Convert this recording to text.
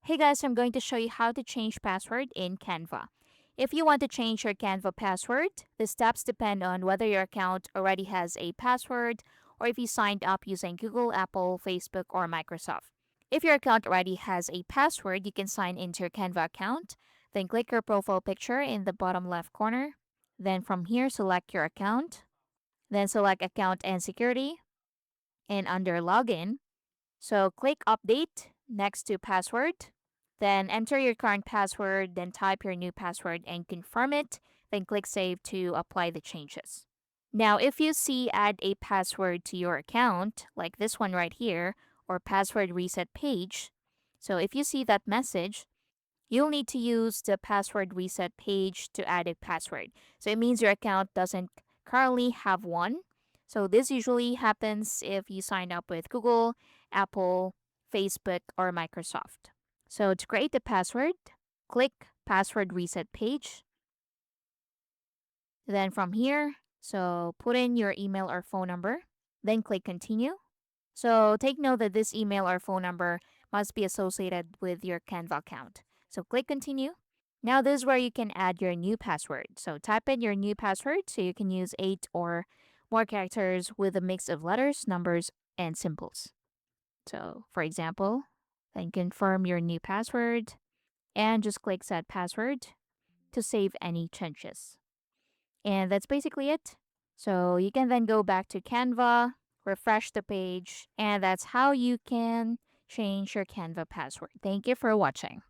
Hey guys, I'm going to show you how to change password in Canva. If you want to change your Canva password, the steps depend on whether your account already has a password or if you signed up using Google, Apple, Facebook, or Microsoft. If your account already has a password, you can sign into your Canva account, then click your profile picture in the bottom left corner. Then from here, select your account, then select account and security, and under login, so click update next to password. Then enter your current password, then type your new password and confirm it. Then click save to apply the changes. Now, if you see add a password to your account, like this one right here, or password reset page, so if you see that message, you'll need to use the password reset page to add a password. So it means your account doesn't currently have one. So this usually happens if you sign up with Google, Apple, Facebook, or Microsoft. So to create the password, click password reset page. Then from here, so put in your email or phone number, then click continue. So take note that this email or phone number must be associated with your Canva account. So click continue. Now this is where you can add your new password. So type in your new password so you can use 8 or more characters with a mix of letters, numbers, and symbols. So for example, then confirm your new password and just click set password to save any changes. And that's basically it. So you can then go back to Canva, refresh the page, and that's how you can change your Canva password. Thank you for watching.